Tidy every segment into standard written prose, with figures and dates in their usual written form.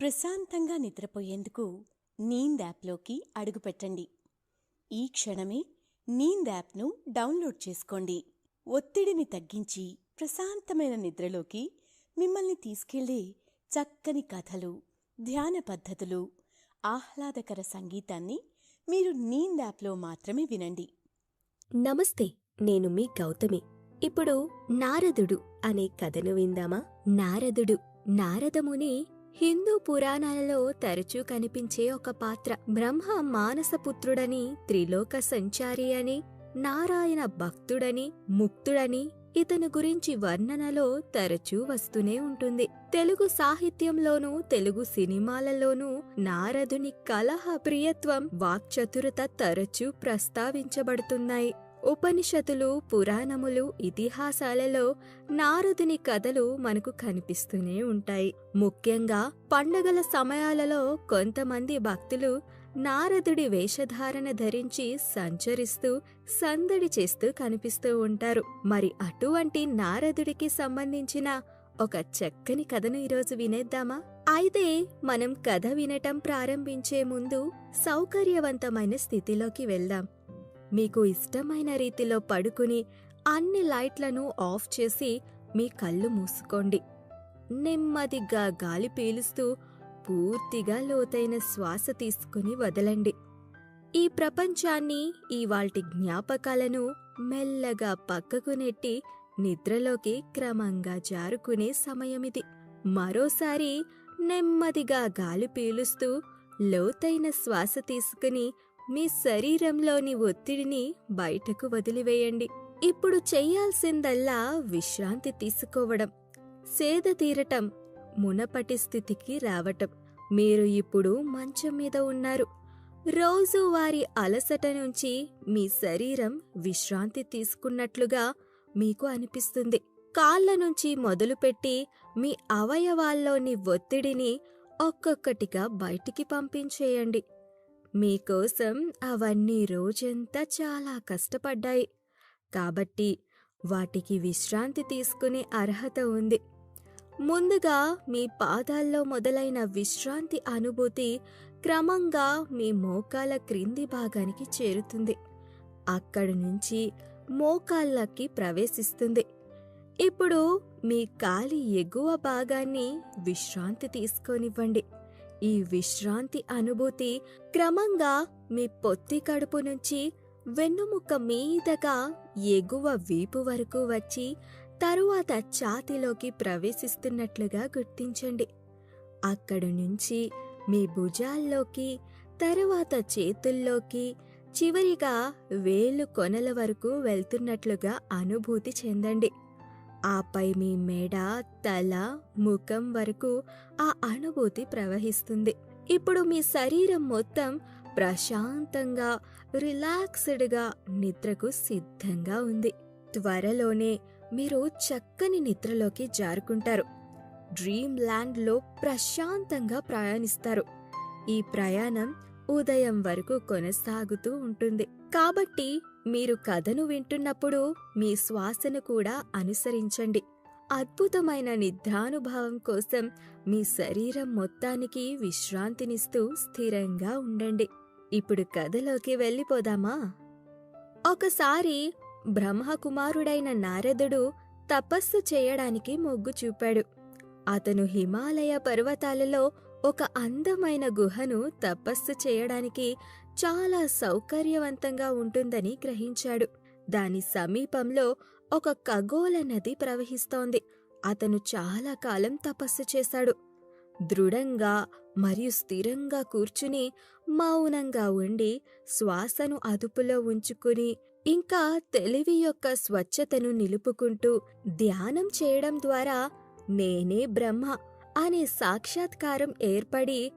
ప్రశాంతంగా నిద్రపోయేందుకు నీంద్ యాప్లోకి అడుగుపెట్టండి. ఈ క్షణమే నీంద్ యాప్ను డౌన్లోడ్ చేసుకోండి. ఒత్తిడిని తగ్గించి ప్రశాంతమైన నిద్రలోకి మిమ్మల్ని తీసుకెళ్లే చక్కని కథలు, ధ్యాన పద్ధతులు, ఆహ్లాదకర సంగీతాన్ని మీరు నీంద్ యాప్లో మాత్రమే వినండి. నమస్తే, నేను మీ గౌతమి. ఇప్పుడు నారదుడు అనే కథను విందామా? నారదముని హిందూ పురాణాలలో తరచూ కనిపించే ఒక పాత్ర. బ్రహ్మ మానసపుత్రుడని, త్రిలోక సంచారి అని, నారాయణ భక్తుడని, ముక్తుడని ఇతను గురించి వర్ణనలో తరచూ వస్తూనే ఉంటుంది. తెలుగు సాహిత్యంలోనూ తెలుగు సినిమాలలోనూ నారదుని కలహ ప్రియత్వం, వాక్చతురత తరచూ ప్రస్తావించబడుతున్నాయి. ఉపనిషత్తులు, పురాణములు, ఇతిహాసాలలో నారదుని కథలు మనకు కనిపిస్తూనే ఉంటాయి. ముఖ్యంగా పండగల సమయాలలో కొంతమంది భక్తులు నారదుడి వేషధారణ ధరించి సంచరిస్తూ సందడి చేస్తూ కనిపిస్తూ ఉంటారు. మరి అటువంటి నారదుడికి సంబంధించిన ఒక చక్కని కథను ఈరోజు వినేద్దామా? అయితే మనం కథ వినటం ప్రారంభించే ముందు సౌకర్యవంతమైన స్థితిలోకి వెళ్దాం. మీకు ఇష్టమైన రీతిలో పడుకుని అన్ని లైట్లను ఆఫ్ చేసి మీ కళ్ళు మూసుకోండి. నెమ్మదిగా గాలి పీలుస్తూ పూర్తిగా లోతైన శ్వాస తీసుకుని వదలండి. ఈ ప్రపంచాన్ని, ఇవాల్టి జ్ఞాపకాలను మెల్లగా పక్కకు నెట్టి నిద్రలోకి క్రమంగా జారుకునే సమయమిది. మరోసారి నెమ్మదిగా గాలి పీలుస్తూ లోతైన శ్వాస తీసుకుని మీ శరీరంలోని ఒత్తిడిని బయటకు వదిలివేయండి. ఇప్పుడు చెయ్యాల్సిందల్లా విశ్రాంతి తీసుకోవడం, సేద తీరటం, మునపటి స్థితికి రావటం. మీరు ఇప్పుడు మంచం మీద ఉన్నారు. రోజువారీ అలసట నుంచి మీ శరీరం విశ్రాంతి తీసుకున్నట్లుగా మీకు అనిపిస్తుంది. కాళ్ళ నుంచి మొదలుపెట్టి మీ అవయవాల్లోని ఒత్తిడిని ఒక్కొక్కటిగా బయటికి పంపించేయండి. మీకోసం అవన్నీ రోజంతా చాలా కష్టపడ్డాయి కాబట్టి వాటికి విశ్రాంతి తీసుకునే అర్హత ఉంది. ముందుగా మీ పాదాల్లో మొదలైన విశ్రాంతి అనుభూతి క్రమంగా మీ మోకాళ్ళ క్రింది భాగానికి చేరుతుంది. అక్కడి నుంచి మోకాళ్ళకి ప్రవేశిస్తుంది. ఇప్పుడు మీ కాలి ఎగువ భాగాన్ని విశ్రాంతి తీసుకోనివ్వండి. ఈ విశ్రాంతి అనుభూతి క్రమంగా మీ పొత్తి కడుపు నుంచి వెన్నుముక్క మీదగా ఎగువ వీపు వరకు వచ్చి తరువాత ఛాతీలోకి ప్రవేశిస్తున్నట్లుగా గుర్తించండి. అక్కడి నుంచి మీ భుజాల్లోకి, తరువాత చేతుల్లోకి, చివరిగా వేలు కొనల వరకు వెళ్తున్నట్లుగా అనుభూతి చెందండి. ఆపై మీ మెడ, తల, ముఖం వరకు ఆ అనుభూతి ప్రవహిస్తుంది. ఇప్పుడు మీ శరీరం మొత్తం ప్రశాంతంగా, రిలాక్స్డ్గా నిద్రకు సిద్ధంగా ఉంది. త్వరలోనే మీరు చక్కని నిద్రలోకి జారుకుంటారు. డ్రీమ్ ల్యాండ్లో ప్రశాంతంగా ప్రయాణిస్తారు. ఈ ప్రయాణం ఉదయం వరకు కొనసాగుతూ ఉంటుంది. కాబట్టి మీరు కథను వింటున్నప్పుడు మీ శ్వాసను కూడా అనుసరించండి. అద్భుతమైన నిద్రానుభవం కోసం మీ శరీరం మొత్తానికి విశ్రాంతినిస్తూ స్థిరంగా ఉండండి. ఇప్పుడు కథలోకి వెళ్ళిపోదామా? ఒకసారి బ్రహ్మకుమారుడైన నారదుడు తపస్సు చేయడానికి మొగ్గు చూపాడు. అతను హిమాలయ పర్వతాలలో ఒక అందమైన గుహను తపస్సు చేయడానికి చాలా సౌకర్యవంతంగా ఉంటుందని గ్రహించాడు. దాని సమీపంలో ఒక ఖగోళ నది ప్రవహిస్తోంది. అతను చాలా కాలం తపస్సు చేశాడు. దృఢంగా మరియు స్థిరంగా కూర్చుని మౌనంగా ఉండి శ్వాసను అదుపులో ఉంచుకుని ఇంకా తెలివి యొక్క స్వచ్ఛతను నిలుపుకుంటూ ధ్యానం చేయడం ద్వారా నేనే బ్రహ్మ అనే సాక్షాత్కారం ఏర్పడి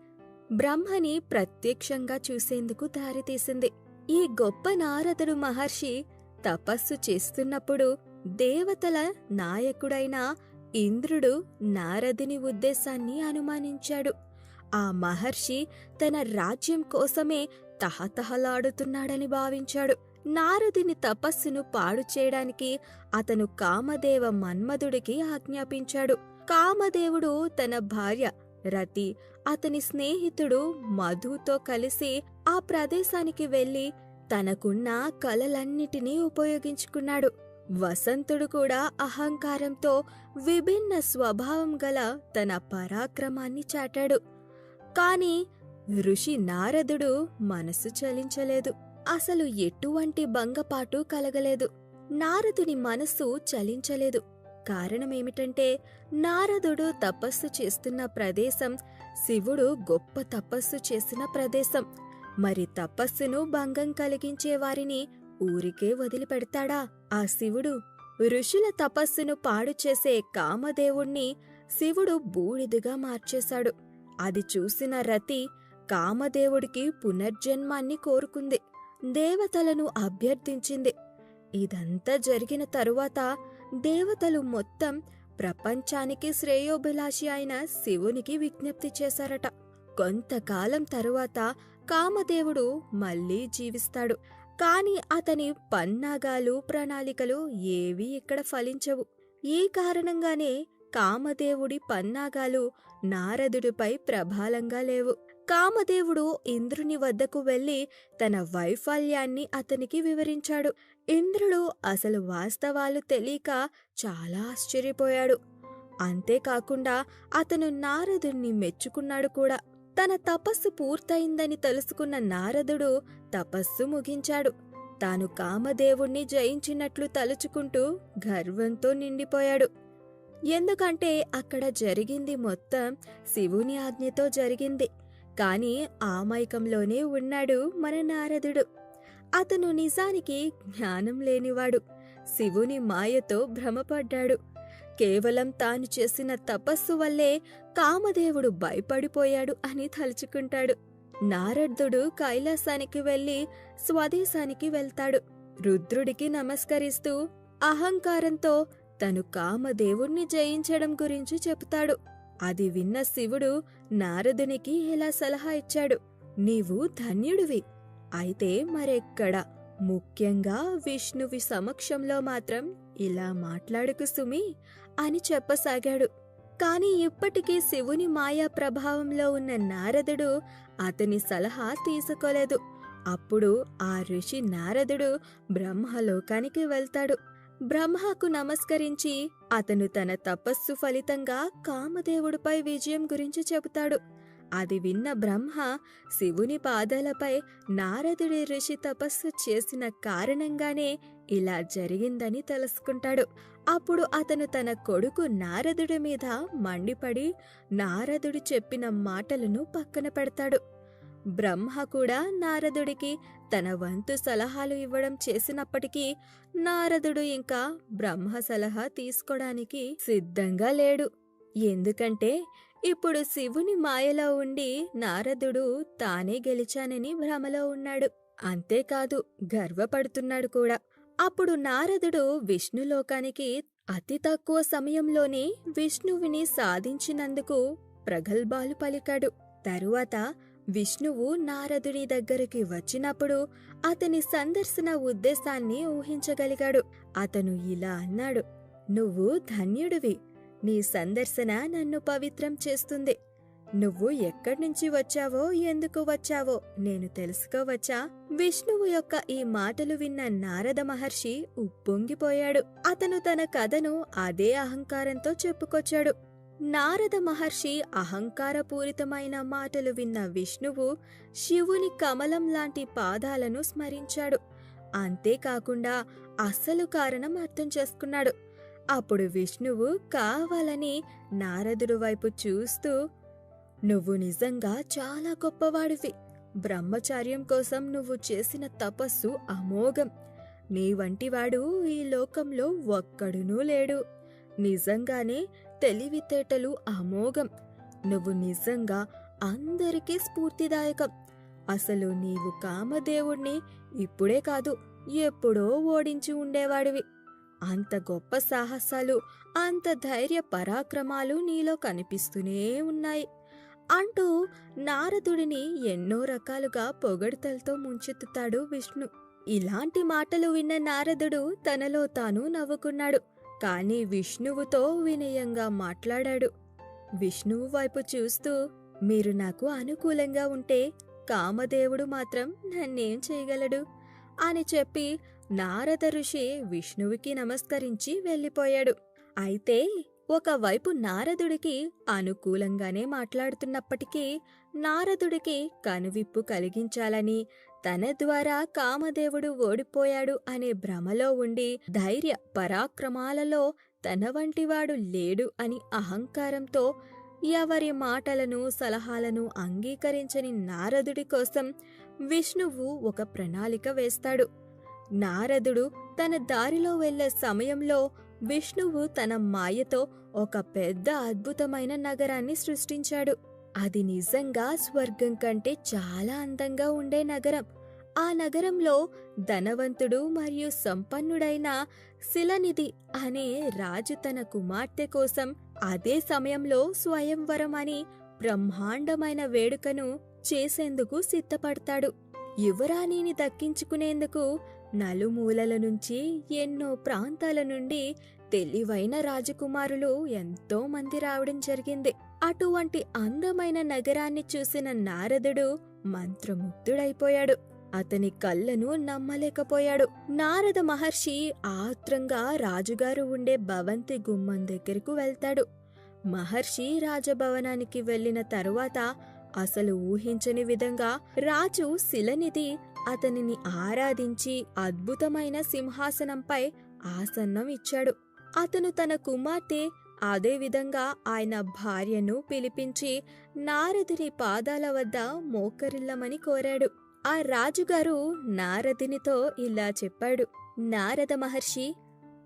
బ్రహ్మని ప్రత్యక్షంగా చూసేందుకు దారితీసింది. ఈ గొప్ప నారదుడు మహర్షి తపస్సు చేస్తున్నప్పుడు దేవతల నాయకుడైన ఇంద్రుడు నారదుని ఉద్దేశాన్ని అనుమానించాడు. ఆ మహర్షి తన రాజ్యం కోసమే తహతహలాడుతున్నాడని భావించాడు. నారదుని తపస్సును పాడు చేయడానికి అతను కామదేవ మన్మధుడికి ఆజ్ఞాపించాడు. కామదేవుడు తన భార్య రతి అతని స్నేహితుడు మధుతో కలిసి ఆ ప్రదేశానికి వెళ్లి తనకున్న కలలన్నిటినీ ఉపయోగించుకున్నాడు. వసంతుడు కూడా అహంకారంతో విభిన్న స్వభావం గల తన పరాక్రమాన్ని చాటాడు. కాని ఋషి నారదుడు మనసు చలించలేదు. అసలు ఎటువంటి భంగపాటు కలగలేదు. నారదుని మనస్సు చలించలేదు. కారణమేమిటంటే నారదుడు తపస్సు చేస్తున్న ప్రదేశం శివుడు గొప్ప తపస్సు చేసిన ప్రదేశం. మరి తపస్సును భంగం కలిగించే వారిని ఊరికే వదిలిపెడతాడా? ఆ శివుడు ఋషుల తపస్సును పాడు చేసే కామదేవుణ్ణి శివుడు బూడిదగా మార్చేశాడు. అది చూసిన రతి కామదేవుడికి పునర్జన్మాన్ని కోరుకుంది. దేవతలను అభ్యర్థించింది. ఇదంతా జరిగిన తరువాత దేవతలు మొత్తం ప్రపంచానికి శ్రేయోభిలాషి అయిన శివునికి విజ్ఞప్తి చేశారట. కొంతకాలం తరువాత కామదేవుడు మళ్లీ జీవిస్తాడు. కాని అతని పన్నాగాలు ప్రణాళికలు ఏవీ ఇక్కడ ఫలించవు. ఈ కారణంగానే కామదేవుడి పన్నాగాలు నారదుడిపై ప్రభాలంగా లేవు. కామదేవుడు ఇంద్రుని వద్దకు వెళ్లి తన వైఫల్యాన్ని అతనికి వివరించాడు. ఇంద్రుడు అసలు వాస్తవాలు తెలియక చాలా ఆశ్చర్యపోయాడు. అంతేకాకుండా అతను నారదుణ్ణి మెచ్చుకున్నాడు కూడా. తన తపస్సు పూర్తయిందని తెలుసుకున్న నారదుడు తపస్సు ముగించాడు. తాను కామదేవుణ్ణి జయించినట్లు తలుచుకుంటూ గర్వంతో నిండిపోయాడు. ఎందుకంటే అక్కడ జరిగింది మొత్తం శివుని ఆజ్ఞతో జరిగింది. కాని ఆ మైకంలోనే ఉన్నాడు మన నారదుడు. అతను నిజానికి జ్ఞానం లేనివాడు. శివుని మాయతో భ్రమపడ్డాడు. కేవలం తాను చేసిన తపస్సు వల్లే కామదేవుడు భయపడిపోయాడు అని తలుచుకుంటాడు. నారదుడు కైలాసానికి వెళ్లి స్వదేశానికి వెళ్తాడు. రుద్రుడికి నమస్కరిస్తూ అహంకారంతో తను కామదేవుణ్ణి జయించడం గురించి చెబుతాడు. అది విన్న శివుడు నారదునికి ఇలా సలహా ఇచ్చాడు. నీవు ధన్యుడివి. అయితే మరెక్కడ, ముఖ్యంగా విష్ణువి సమక్షంలో మాత్రం ఇలా మాట్లాడుకు సుమి అని చెప్పసాగాడు. కాని ఇప్పటికీ శివుని మాయా ప్రభావంలో ఉన్న నారదుడు అతని సలహా తీసుకోలేదు. అప్పుడు ఆ ఋషి నారదుడు బ్రహ్మలోకానికి వెళ్తాడు. బ్రహ్మకు నమస్కరించి అతను తన తపస్సు ఫలితంగా కామదేవుడిపై విజయం గురించి చెబుతాడు. అది విన్న బ్రహ్మ శివుని పాదాలపై నారదుడి ఋషి తపస్సు చేసిన కారణంగానే ఇలా జరిగిందని తెలుసుకుంటాడు. అప్పుడు అతను తన కొడుకు నారదుడి మీద మండిపడి నారదుడు చెప్పిన మాటలను పక్కన పెడతాడు. బ్రహ్మ కూడా నారదుడికి తన వంతు సలహాలు ఇవ్వడం చేసినప్పటికీ నారదుడు ఇంకా బ్రహ్మ సలహా తీసుకోడానికి సిద్ధంగా లేడు. ఎందుకంటే ఇప్పుడు శివుని మాయలో ఉండి నారదుడు తానే గెలిచానని భ్రమలో ఉన్నాడు. అంతేకాదు గర్వపడుతున్నాడు కూడా. అప్పుడు నారదుడు విష్ణులోకానికి అతి తక్కువ సమయంలోనే విష్ణువుని సాధించినందుకు ప్రగల్భాలు పలికాడు. తరువాత విష్ణువు నారదుని దగ్గరికి వచ్చినప్పుడు అతని సందర్శన ఉద్దేశాన్ని ఊహించగలిగాడు. అతను ఇలా అన్నాడు: నువ్వు ధన్యుడివి. నీ సందర్శన నన్ను పవిత్రం చేస్తుంది. నువ్వు ఎక్కడ్నుంచి వచ్చావో, ఎందుకు వచ్చావో నేను తెలుసుకోవచ్చా? విష్ణువు యొక్క ఈ మాటలు విన్న నారద మహర్షి ఉప్పొంగిపోయాడు. అతను తన కథను అదే అహంకారంతో చెప్పుకొచ్చాడు. నారద మహర్షి అహంకారపూరితమైన మాటలు విన్న విష్ణువు శివుని కమలం లాంటి పాదాలను స్మరించాడు. అంతేకాకుండా అసలు కారణం అర్థం చేసుకున్నాడు. అప్పుడు విష్ణువు కావాలని నారదుడి వైపు చూస్తూ, నువ్వు నిజంగా చాలా గొప్పవాడివి. బ్రహ్మచార్యం కోసం నువ్వు చేసిన తపస్సు అమోఘం. నీ వంటివాడు ఈ లోకంలో ఒక్కడునూ లేడు. నిజంగానే తెలివితేటలు అమోఘం. నువ్వు నిజంగా అందరికీ స్ఫూర్తిదాయకం. అసలు నీవు కామదేవుణ్ణి ఇప్పుడే కాదు, ఎప్పుడో ఓడించి ఉండేవాడివి. అంత గొప్ప సాహసాలు, అంత ధైర్య పరాక్రమాలు నీలో కనిపిస్తూనే ఉన్నాయి అంటూ నారదుడిని ఎన్నో రకాలుగా పొగడ్తలతో ముంచెత్తుతాడు విష్ణు. ఇలాంటి మాటలు విన్న నారదుడు తనలో తాను నవ్వుకున్నాడు. కాని విష్ణువుతో వినయంగా మాట్లాడాడు. విష్ణువు వైపు చూస్తూ, మీరు నాకు అనుకూలంగా ఉంటే కామదేవుడు మాత్రం నన్నేం చేయగలడు అని చెప్పి నారద ఋషి విష్ణువుకి నమస్కరించి వెళ్ళిపోయాడు. అయితే ఒకవైపు నారదుడికి అనుకూలంగానే మాట్లాడుతున్నప్పటికీ నారదుడికి కనువిప్పు కలిగించాలని, తన ద్వారా కామదేవుడు ఓడిపోయాడు అనే భ్రమలో ఉండి ధైర్య పరాక్రమాలలో తన వంటివాడు లేడు అని అహంకారంతో ఎవరి మాటలను సలహాలను అంగీకరించని నారదుడి కోసం విష్ణువు ఒక ప్రణాళిక వేస్తాడు. నారదుడు తన దారిలో వెళ్లే సమయంలో విష్ణువు తన మాయతో ఒక పెద్ద అద్భుతమైన నగరాన్ని సృష్టించాడు. అది నిజంగా స్వర్గం కంటే చాలా అందంగా ఉండే నగరం. ఆ నగరంలో ధనవంతుడు మరియు సంపన్నుడైన శిలనిధి అనే రాజు తన కుమార్తె కోసం అదే సమయంలో స్వయంవరం అని బ్రహ్మాండమైన వేడుకను చేసేందుకు సిద్ధపడతాడు. యువరాణిని దక్కించుకునేందుకు నలుమూలల నుంచి ఎన్నో ప్రాంతాల నుండి తెలివైన రాజకుమారులు ఎంతో మంది రావడం జరిగింది. అటువంటి అందమైన నగరాన్ని చూసిన నారదుడు మంత్రముగ్ధుడైపోయాడు. అతని కళ్ళను నమ్మలేకపోయాడు. నారద మహర్షి ఆత్రంగా రాజుగారు ఉండే భవంతి గుమ్మం దగ్గరకు వెళ్తాడు. మహర్షి రాజభవనానికి వెళ్లిన తరువాత అసలు ఊహించని విధంగా రాజు శిలనిధి అతనిని ఆరాధించి అద్భుతమైన సింహాసనంపై ఆసనం ఇచ్చాడు. అతను తన కుమార్తె అదేవిధంగా ఆయన భార్యను పిలిపించి నారదుని పాదాల వద్ద మోకరిల్లమని కోరాడు. ఆ రాజుగారు నారదునితో ఇలా చెప్పాడు. నారద మహర్షి,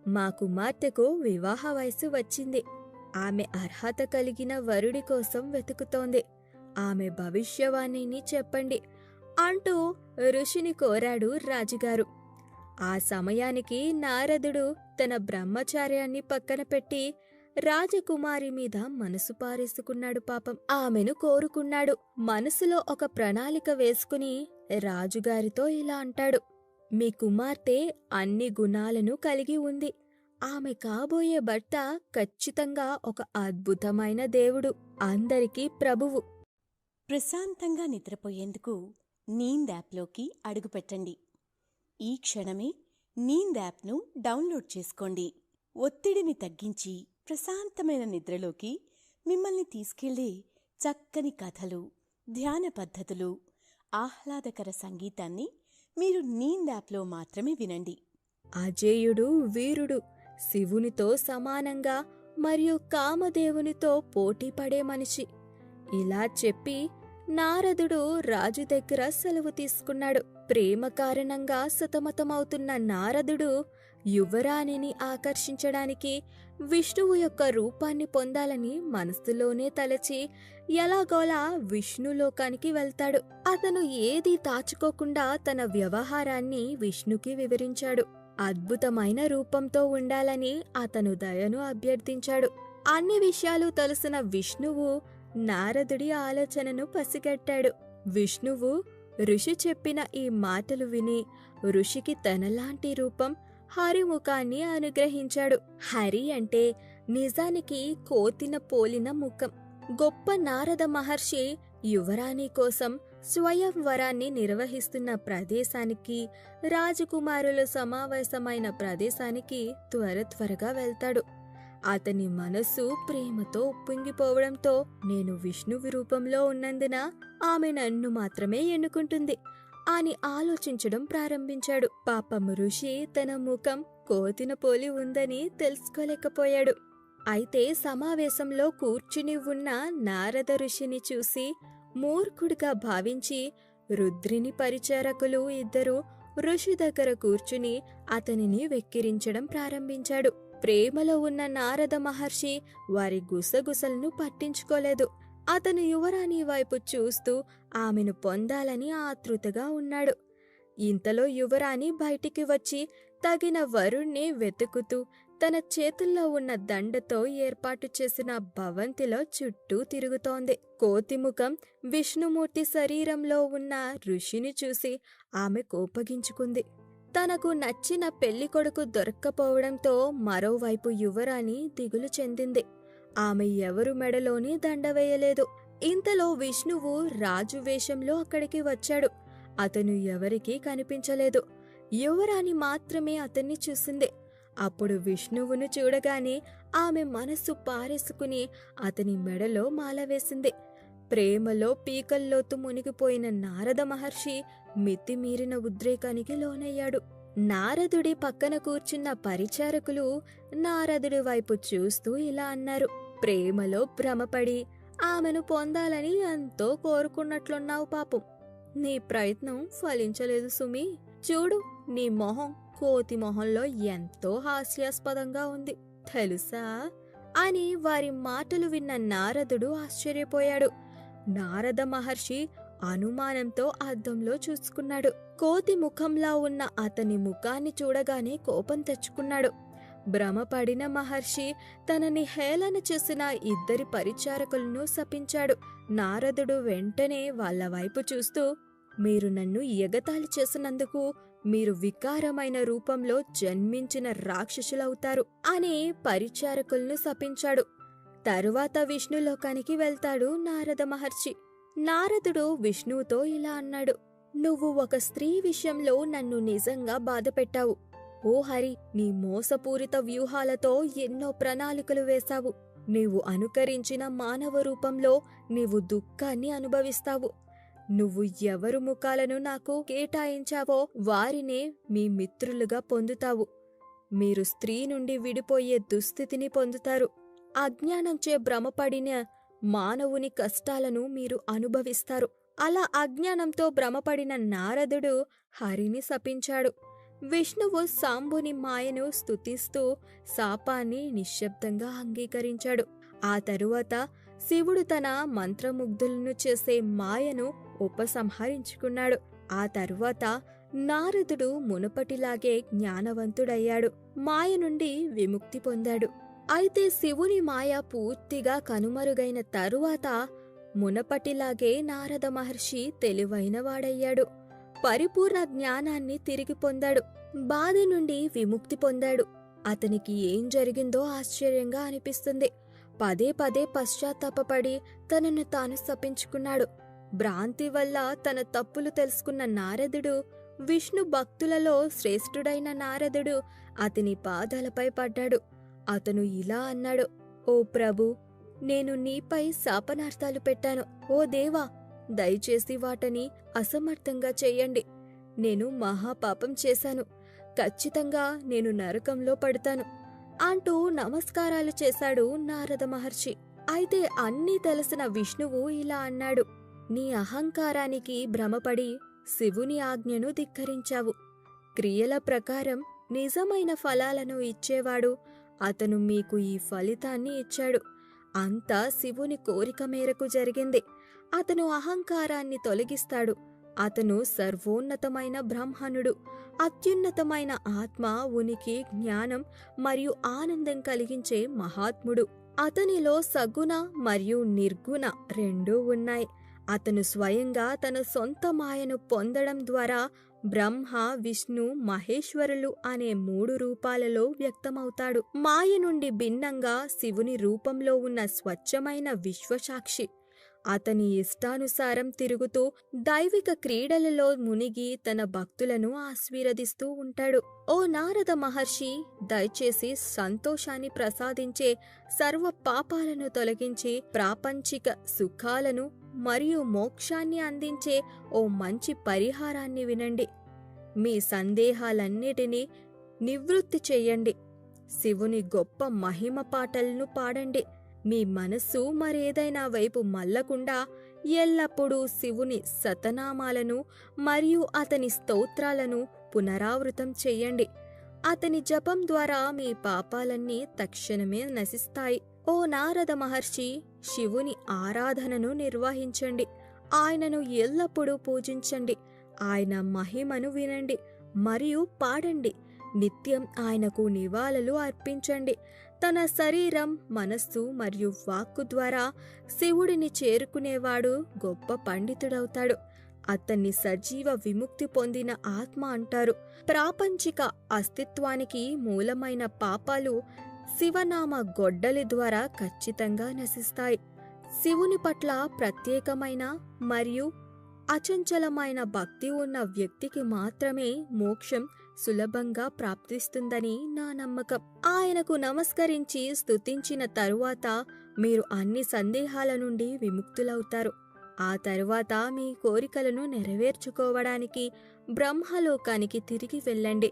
మా కుమార్తెకు వివాహ వయసు వచ్చింది. ఆమె అర్హత కలిగిన వరుడి కోసం వెతుకుతోంది. ఆమె భవిష్యవాణిని చెప్పండి అంటూ ఋషిని కోరాడు రాజుగారు. ఆ సమయానికి నారదుడు తన బ్రహ్మచార్యాన్ని పక్కన పెట్టి రాజకుమారి మీద మనసు పారేసుకున్నాడు. పాపం ఆమెను కోరుకున్నాడు. మనసులో ఒక ప్రణాళిక వేసుకుని రాజుగారితో ఇలా అంటాడు. మీ కుమార్తె అన్ని గుణాలను కలిగి ఉంది. ఆమె కాబోయే భర్త ఖచ్చితంగా ఒక అద్భుతమైన దేవుడు, అందరికీ ప్రభువు. ప్రశాంతంగా నిద్రపోయేందుకు నీంద్ యాప్లోకి అడుగుపెట్టండి. ఈ క్షణమే నీంద్ యాప్ను డౌన్లోడ్ చేసుకోండి. ఒత్తిడిని తగ్గించి ప్రశాంతమైన నిద్రలోకి మిమ్మల్ని తీసుకెళ్లే చక్కని కథలు, ధ్యాన పద్ధతులు, ఆహ్లాదకర సంగీతాన్ని మీరు నీంద్ యాప్లో మాత్రమే వినండి. అజేయుడు వీరుడు, శివునితో సమానంగా మరియు కామదేవునితో పోటీపడే మనిషి. ఇలా చెప్పి నారదుడు రాజు దగ్గర సెలవు తీసుకున్నాడు. ప్రేమ కారణంగా సతమతమవుతున్న నారదుడు యువరాణిని ఆకర్షించడానికి విష్ణువు యొక్క రూపాన్ని పొందాలని మనస్సులోనే తలచి ఎలాగోలా విష్ణులోకానికి వెళ్తాడు. అతను ఏదీ దాచుకోకుండా తన వ్యవహారాన్ని విష్ణుకి వివరించాడు. అద్భుతమైన రూపంతో ఉండాలని అతను దయను అభ్యర్థించాడు. అన్ని విషయాలు తెలిసిన విష్ణువు నారదుడి ఆలోచనను పసిగట్టాడు. విష్ణువు ఋషి చెప్పిన ఈ మాటలు విని ఋషికి తనలాంటి రూపం హరిముఖాన్ని అనుగ్రహించాడు. హరి అంటే నిజానికి కోతిన పోలిన ముఖం. గొప్ప నారద మహర్షి యువరాణి కోసం స్వయంవరాన్ని నిర్వహిస్తున్న ప్రదేశానికి, రాజకుమారులు సమావేశమైన ప్రదేశానికి త్వరగా వెళ్తాడు. అతని మనస్సు ప్రేమతో ఉప్పొంగిపోవడంతో నేను విష్ణువి రూపంలో ఉన్నందున ఆమె నన్ను మాత్రమే ఎన్నుకుంటుంది అని ఆలోచించడం ప్రారంభించాడు. పాపం ఋషి తన ముఖం కోతిన పోలి ఉందని తెలుసుకోలేకపోయాడు. అయితే సమావేశంలో కూర్చుని ఉన్న నారద ఋషిని చూసి మూర్ఖుడిగా భావించి రుద్రిని పరిచారకులు ఇద్దరు ఋషి దగ్గర కూర్చుని అతనిని వెక్కిరించడం ప్రారంభించాడు. ప్రేమలో ఉన్న నారద మహర్షి వారి గుసగుసలను పట్టించుకోలేదు. అతను యువరాణి వైపు చూస్తూ ఆమెను పొందాలని ఆతృతగా ఉన్నాడు. ఇంతలో యువరాణి బయటికి వచ్చి తగిన వరుణ్ణి వెతుకుతూ తన చేతుల్లో ఉన్న దండతో ఏర్పాటు చేసిన భవంతిలో చుట్టూ తిరుగుతోంది. కోతిముఖం విష్ణుమూర్తి శరీరంలో ఉన్న ఋషిని చూసి ఆమె కోపగించుకుంది. తనకు నచ్చిన పెళ్లికొడుకు దొరక్కపోవడంతో మరోవైపు యువరాణి దిగులు చెందింది. ఆమె ఎవరు మెడలోని దండ వేయలేదు. ఇంతలో విష్ణువు రాజు వేషంలో అక్కడికి వచ్చాడు. అతను ఎవరికీ కనిపించలేదు. యువరాణి మాత్రమే అతన్ని చూసింది. అప్పుడు విష్ణువును చూడగానే ఆమె మనస్సు పారేసుకుని అతని మెడలో మాల వేసింది. ప్రేమలో పీకల్లోతు మునిగిపోయిన నారద మహర్షి మితిమీరిన ఉద్రేకానికి లోనయ్యాడు. నారదుడి పక్కన కూర్చున్న పరిచారకులు నారదుడి వైపు చూస్తూ ఇలా అన్నారు: ప్రేమలో భ్రమపడి ఆమెను పొందాలని ఎంతో కోరుకున్నట్లున్నావు పాపం. నీ ప్రయత్నం ఫలించలేదు సుమి. చూడు, నీ మొహం కోతి మొహంలో ఎంతో హాస్యాస్పదంగా ఉంది తెలుసా అని వారి మాటలు విన్న నారదుడు ఆశ్చర్యపోయాడు. నారద మహర్షి అనుమానంతో అద్దంలో చూసుకున్నాడు. కోతి ముఖంలా ఉన్న అతని ముఖాన్ని చూడగానే కోపం తెచ్చుకున్నాడు. భ్రమపడిన మహర్షి తనని హేళన చేసిన ఇద్దరి పరిచారకులను శపించాడు. నారదుడు వెంటనే వాళ్ళ వైపు చూస్తూ, మీరు నన్ను ఎగతాళి చేసినందుకు మీరు వికారమైన రూపంలో జన్మించిన రాక్షసులవుతారు అని పరిచారకులను శపించాడు. తరువాత విష్ణులోకానికి వెళ్తాడు నారద మహర్షి. నారదుడు విష్ణువుతో ఇలా అన్నాడు: నువ్వు ఒక స్త్రీ విషయంలో నన్ను నిజంగా బాధపెట్టావు. ఓ హరి, నీ మోసపూరిత వ్యూహాలతో ఎన్నో ప్రణాళికలు వేశావు. నీవు అనుకరించిన మానవ రూపంలో నీవు దుఃఖాన్ని అనుభవిస్తావు. నువ్వు ఎవరు ముఖాలను నాకు కేటాయించావో వారినే మీ మిత్రులుగా పొందుతావు. మీరు స్త్రీ నుండి విడిపోయే దుస్థితిని పొందుతారు. అజ్ఞానంచే భ్రమపడిన మానవుని కష్టాలను మీరు అనుభవిస్తారు. అలా అజ్ఞానంతో భ్రమపడిన నారదుడు హరిని శపించాడు. విష్ణువు సాంబుని మాయను స్తుతిస్తూ శాపాన్ని నిశ్శబ్దంగా అంగీకరించాడు. ఆ తరువాత శివుడు తన మంత్రముగ్ధులను చేసే మాయను ఉపసంహరించుకున్నాడు. ఆ తరువాత నారదుడు మునుపటిలాగే జ్ఞానవంతుడయ్యాడు. మాయ నుండి విముక్తి పొందాడు. అయితే శివుని మాయ పూర్తిగా కనుమరుగైన తరువాత మునపటిలాగే నారద మహర్షి తెలివైనవాడయ్యాడు. పరిపూర్ణ జ్ఞానాన్ని తిరిగి పొందాడు. బాధ నుండి విముక్తి పొందాడు. అతనికి ఏం జరిగిందో ఆశ్చర్యంగా అనిపిస్తుంది. పదే పదే పశ్చాత్తాపపడి తనను తాను శపించుకున్నాడు. భ్రాంతి వల్ల తన తప్పులు తెలుసుకున్న నారదుడు, విష్ణు భక్తులలో శ్రేష్ఠుడైన నారదుడు అతని పాదాలపై పడ్డాడు. అతను ఇలా అన్నాడు: ఓ ప్రభు, నేను నీపై శాపనార్థాలు పెట్టాను. ఓ దేవా, దయచేసి వాటిని అసమర్థంగా చెయ్యండి. నేను మహాపాపం చేశాను. ఖచ్చితంగా నేను నరకంలో పడతాను అంటూ నమస్కారాలు చేశాడు నారద మహర్షి. అయితే అన్నీ తెలిసిన విష్ణువు ఇలా అన్నాడు: నీ అహంకారానికి భ్రమపడి శివుని ఆజ్ఞను ధిక్కరించావు. క్రియల ప్రకారం నిజమైన ఫలాలను ఇచ్చేవాడు అతను మీకు ఈ ఫలితాన్ని ఇచ్చాడు. అంతా శివుని కోరిక మేరకు జరిగింది. అతను అహంకారాన్ని తొలగిస్తాడు. అతను సర్వోన్నతమైన బ్రహ్మణుడు, అత్యున్నతమైన ఆత్మ, ఉనికి, జ్ఞానం మరియు ఆనందం కలిగించే మహాత్ముడు. అతనిలో సగుణ మరియు నిర్గుణ రెండూ ఉన్నాయి. అతను స్వయంగా తన సొంత మాయను పొందడం ద్వారా బ్రహ్మ, విష్ణు, మహేశ్వరులు అనే 3 రూపాలలో వ్యక్తమవుతాడు. మాయ నుండి భిన్నంగా శివుని రూపంలో ఉన్న స్వచ్ఛమైన విశ్వసాక్షి. అతని ఇష్టానుసారం తిరుగుతూ దైవిక క్రీడలలో మునిగి తన భక్తులను ఆశీర్వదిస్తూ ఉంటాడు. ఓ నారద మహర్షి, దయచేసి సంతోషాన్ని ప్రసాదించే, సర్వ పాపాలను తొలగించి ప్రాపంచిక సుఖాలను మరియు మోక్షాన్ని అందించే ఓ మంచి పరిహారాన్ని వినండి. మీ సందేహాలన్నిటినీ నివృత్తి చెయ్యండి. శివుని గొప్ప మహిమ పాటలను పాడండి. మీ మనస్సు మరేదైనా వైపు మళ్ళకుండా ఎల్లప్పుడూ శివుని శతనామాలను మరియు అతని స్తోత్రాలను పునరావృతం చెయ్యండి. అతని జపం ద్వారా మీ పాపాలన్నీ తక్షణమే నశిస్తాయి. ఓ నారద మహర్షి, శివుని ఆరాధనను నిర్వహించండి. ఆయనను ఎల్లప్పుడూ పూజించండి. ఆయన మహిమను వినండి మరియు పాడండి. నిత్యం ఆయనకు నివాళులు అర్పించండి. తన శరీరం, మనస్సు మరియు వాక్కు ద్వారా శివుడిని చేరుకునేవాడు గొప్ప పండితుడవుతాడు. అతన్ని సజీవ విముక్తి పొందిన ఆత్మ అంటారు. ప్రాపంచిక అస్తిత్వానికి మూలమైన పాపాలు శివనామ గొడ్డలి ద్వారా ఖచ్చితంగా నశిస్తాయి. శివుని పట్ల ప్రత్యేకమైన మరియు అచంచలమైన భక్తి ఉన్న వ్యక్తికి మాత్రమే మోక్షం సులభంగా ప్రాప్తిస్తుందని నా నమ్మకం. ఆయనకు నమస్కరించి స్తుతించిన తరువాత మీరు అన్ని సందేహాల నుండి విముక్తులవుతారు. ఆ తరువాత మీ కోరికలను నెరవేర్చుకోవడానికి బ్రహ్మలోకానికి తిరిగి వెళ్ళండి.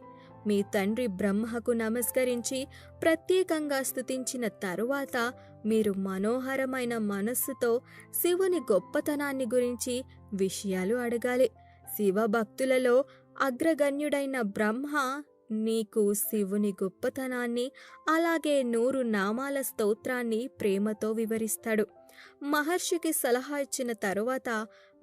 మీ తండ్రి బ్రహ్మకు నమస్కరించి ప్రత్యేకంగా స్తుతించిన తరువాత మీరు మనోహరమైన మనస్సుతో శివుని గొప్పతనాన్ని గురించి విషయాలు అడగాలి. శివభక్తులలో అగ్రగణ్యుడైన బ్రహ్మ నీకు శివుని గొప్పతనాన్ని అలాగే 100 నామాల స్తోత్రాన్ని ప్రేమతో వివరిస్తాడు. మహర్షికి సలహా ఇచ్చిన తరువాత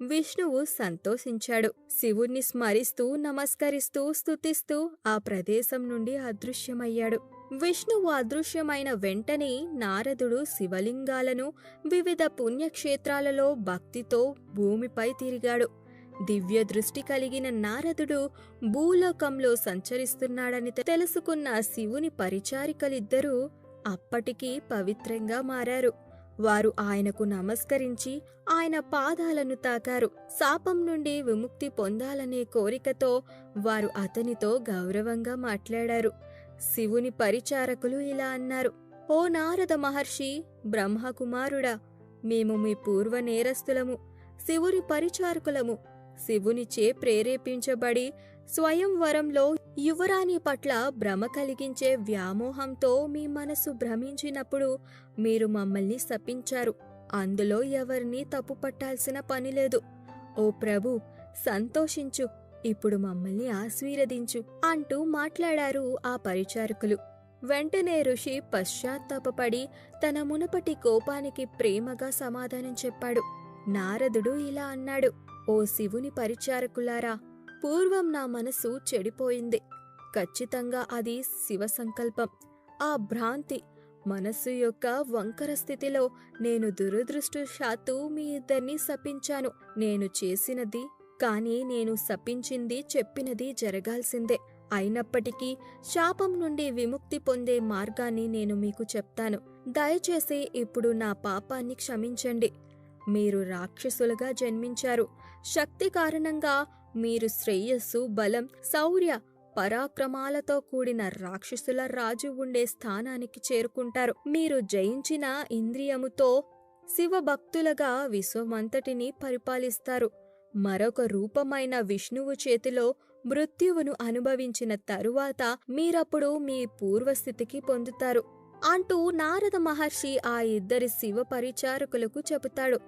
విష్ణువు సంతోషించాడు. శివుణ్ణి స్మరిస్తూ నమస్కరిస్తూ స్తుతిస్తూ ఆ ప్రదేశం నుండి అదృశ్యమయ్యాడు. విష్ణువు అదృశ్యమైన వెంటనే నారదుడు శివలింగాలను వివిధ పుణ్యక్షేత్రాలలో భక్తితో భూమిపై తిరిగాడు. దివ్య దృష్టి కలిగిన నారదుడు భూలోకంలో సంచరిస్తున్నాడని తెలుసుకున్న శివుని పరిచారికలిద్దరూ అప్పటికి పవిత్రంగా మారారు. వారు ఆయనకు నమస్కరించి ఆయన పాదాలను తాకారు. శాపం నుండి విముక్తి పొందాలనే కోరికతో వారు అతనితో గౌరవంగా మాట్లాడారు. శివుని పరిచారకులు ఇలా అన్నారు: ఓ నారద మహర్షి, బ్రహ్మకుమారుడా, మేము మీ పూర్వ నేరస్తులము, శివుని పరిచారకులము. శివునిచే ప్రేరేపించబడి స్వయంవరంలో యువరాణి పట్ల భ్రమ కలిగించే వ్యామోహంతో మీ మనసు భ్రమించినప్పుడు మీరు మమ్మల్ని శపించారు. అందులో ఎవరినీ తప్పుపట్టాల్సిన పనిలేదు. ఓ ప్రభు, సంతోషించు, ఇప్పుడు మమ్మల్ని ఆశీర్వదించు అంటూ మాట్లాడారు ఆ పరిచారకులు. వెంటనే ఋషి పశ్చాత్తాపపడి తన మునుపటి కోపానికి ప్రేమగా సమాధానం చెప్పాడు. నారదుడు ఇలా అన్నాడు: ఓ శివుని పరిచారకులారా, పూర్వం నా మనసు చెడిపోయింది. ఖచ్చితంగా అది శివ సంకల్పం. ఆ భ్రాంతి మనస్సు యొక్క వంకర స్థితిలో నేను దురదృష్టవశాత్తు మీ ఇద్దరిని శపించాను. నేను చేసినది కాని నేను శపించింది చెప్పినది జరగాల్సిందే. అయినప్పటికీ శాపం నుండి విముక్తి పొందే మార్గాన్ని నేను మీకు చెప్తాను. దయచేసి ఇప్పుడు నా పాపాన్ని క్షమించండి. మీరు రాక్షసులుగా జన్మించారు. శక్తి కారణంగా మీరు శ్రేయస్సు, బలం, శౌర్య, పరాక్రమాలతో కూడిన రాక్షసుల రాజు ఉండే స్థానానికి చేరుకుంటారు. మీరు జయించిన ఇంద్రియముతో శివభక్తులుగా విశ్వమంతటిని పరిపాలిస్తారు. మరొక రూపమైన విష్ణువు చేతిలో మృత్యువును అనుభవించిన తరువాత మీరప్పుడు మీ పూర్వస్థితికి పొందుతారు అంటూ నారద మహర్షి ఆ ఇద్దరి శివ పరిచారకులకు చెబుతాడు.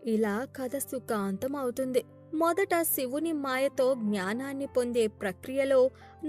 ఇలా కథ సుఖాంతం అవుతుంది. మొదట శివుని మాయతో జ్ఞానాన్ని పొందే ప్రక్రియలో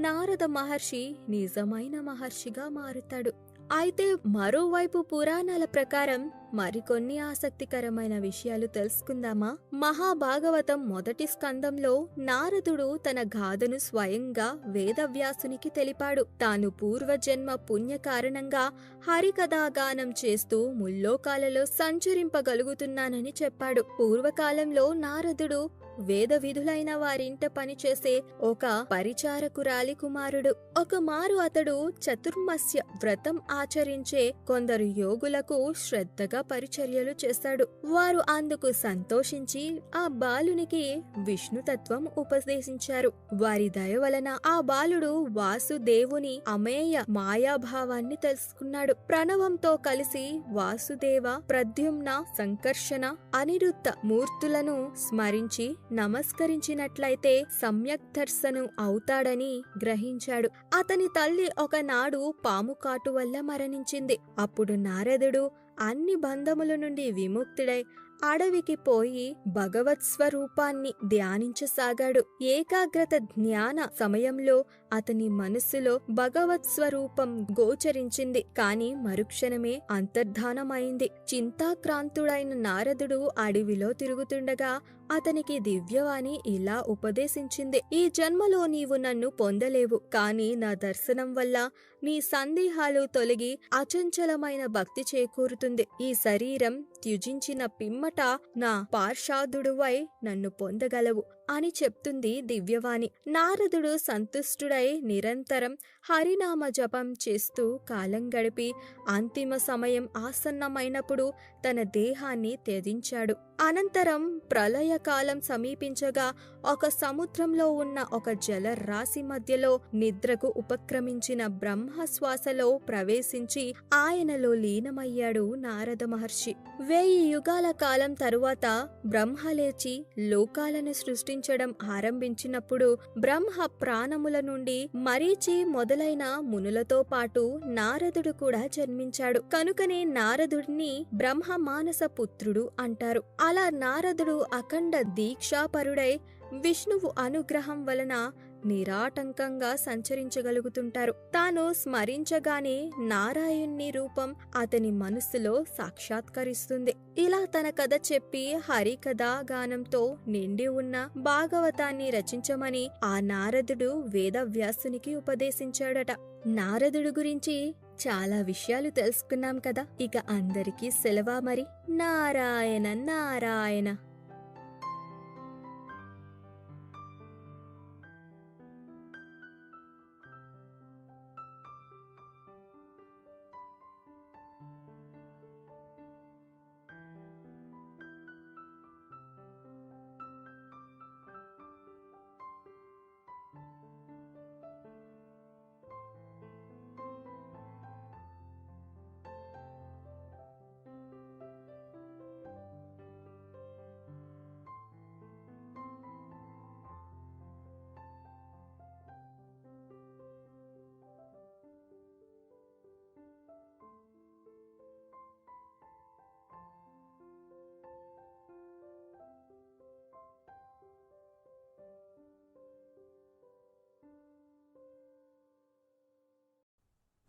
నారద మహర్షి నిజమైన మహర్షిగా మారుతాడు. అయితే మరోవైపు పురాణాల ప్రకారం మరికొన్ని ఆసక్తికరమైన విషయాలు తెలుసుకుందామా? మహాభాగవతం మొదటి స్కందంలో నారదుడు తన గాథను స్వయంగా వేదవ్యాసునికి తెలిపాడు. తాను పూర్వజన్మ పుణ్య కారణంగా హరికథాగానం చేస్తూ ముల్లోకాలలో సంచరింపగలుగుతున్నానని చెప్పాడు. పూర్వకాలంలో నారదుడు వేద విధులైన వారింట పనిచేసే ఒక పరిచారకురాలి కుమారుడు. ఒకమారు అతడు చతుర్మాస్య వ్రతం ఆచరించే కొందరు యోగులకు శ్రద్ధగా పరిచర్యలు చేశాడు. వారు అందుకు సంతోషించి ఆ బాలునికి విష్ణుతత్వం ఉపదేశించారు. వారి దయ వలన ఆ బాలుడు వాసుదేవుని అమేయ మాయాభావాన్ని తెలుసుకున్నాడు. ప్రణవంతో కలిసి వాసుదేవ, ప్రద్యుమ్న, సంకర్షణ, అనిరుద్ధ మూర్తులను స్మరించి నమస్కరించినట్లయితే సమ్యక్ దర్శనం అవుతాడని గ్రహించాడు. అతని తల్లి ఒకనాడు పాము కాటు వల్ల మరణించింది. అప్పుడు నారదుడు అన్ని బంధముల నుండి విముక్తుడై అడవికి పోయి భగవత్ స్వరూపాన్ని ధ్యానించసాగాడు. ఏకాగ్రత జ్ఞాన సమయంలో అతని మనస్సులో భగవత్ స్వరూపం గోచరించింది. కాని మరుక్షణమే అంతర్ధానమైంది. చింతాక్రాంతుడైన నారదుడు అడవిలో తిరుగుతుండగా అతనికి దివ్యవాణి ఇలా ఉపదేశించింది: ఈ జన్మలో నీవు నన్ను పొందలేవు, కాని నా దర్శనం వల్ల నీ సందేహాలు తొలగి అచంచలమైన భక్తి చేకూరుతుంది. ఈ శరీరం త్యుజించిన పిమ్మట నా పార్షాదుడువై నన్ను పొందగలవు. అని చెప్తుంది దివ్యవాణి. నారదుడు సంతుష్టుడై నిరంతరం హరినామ జపం చేస్తూ కాలం గడిపి అంతిమ సమయం ఆసన్నమైనప్పుడు తన దేహాన్ని త్యజించాడు. అనంతరం ప్రళయకాలం సమీపించగా ఒక సముద్రంలో ఉన్న ఒక జలరాశి మధ్యలో నిద్రకు ఉపక్రమించిన బ్రహ్మశ్వాసలో ప్రవేశించి ఆయనలో లీనమయ్యాడు నారద మహర్షి. 1000 యుగాల కాలం తరువాత బ్రహ్మ లేచి లోకాలను సృష్టించడం ఆరంభించినప్పుడు బ్రహ్మ ప్రాణముల నుండి మరీచి మొదలైన మునులతో పాటు నారదుడు కూడా జన్మించాడు. కనుకనే నారదుడిని బ్రహ్మ మానస పుత్రుడు అంటారు. అలా నారదుడు అఖండ దీక్షాపరుడై విష్ణువు అనుగ్రహం వలన నిరాటంకంగా సంచరించగలుగుతుంటారు. తాను స్మరించగానే నారాయణ్ణి రూపం అతని మనస్సులో సాక్షాత్కరిస్తుంది. ఇలా తన కథ చెప్పి హరికథా గానంతో నిండి ఉన్న భాగవతాన్ని రచించమని ఆ నారదుడు వేదవ్యాసునికి ఉపదేశించాడట. నారదుడు గురించి చాలా విషయాలు తెలుసుకున్నాం కదా. ఇక అందరికీ సెలవా మరి. నారాయణ నారాయణ.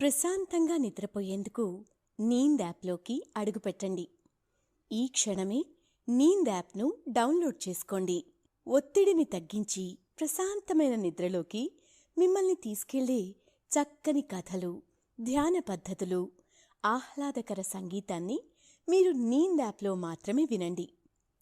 ప్రశాంతంగా నిద్రపోయేందుకు నీంద్ యాప్లోకి అడుగుపెట్టండి. ఈ క్షణమే నీంద్ యాప్ను డౌన్లోడ్ చేసుకోండి. ఒత్తిడిని తగ్గించి ప్రశాంతమైన నిద్రలోకి మిమ్మల్ని తీసుకెళ్లే చక్కని కథలు, ధ్యాన పద్ధతులు, ఆహ్లాదకర సంగీతాన్ని మీరు నీంద్ యాప్లో మాత్రమే వినండి.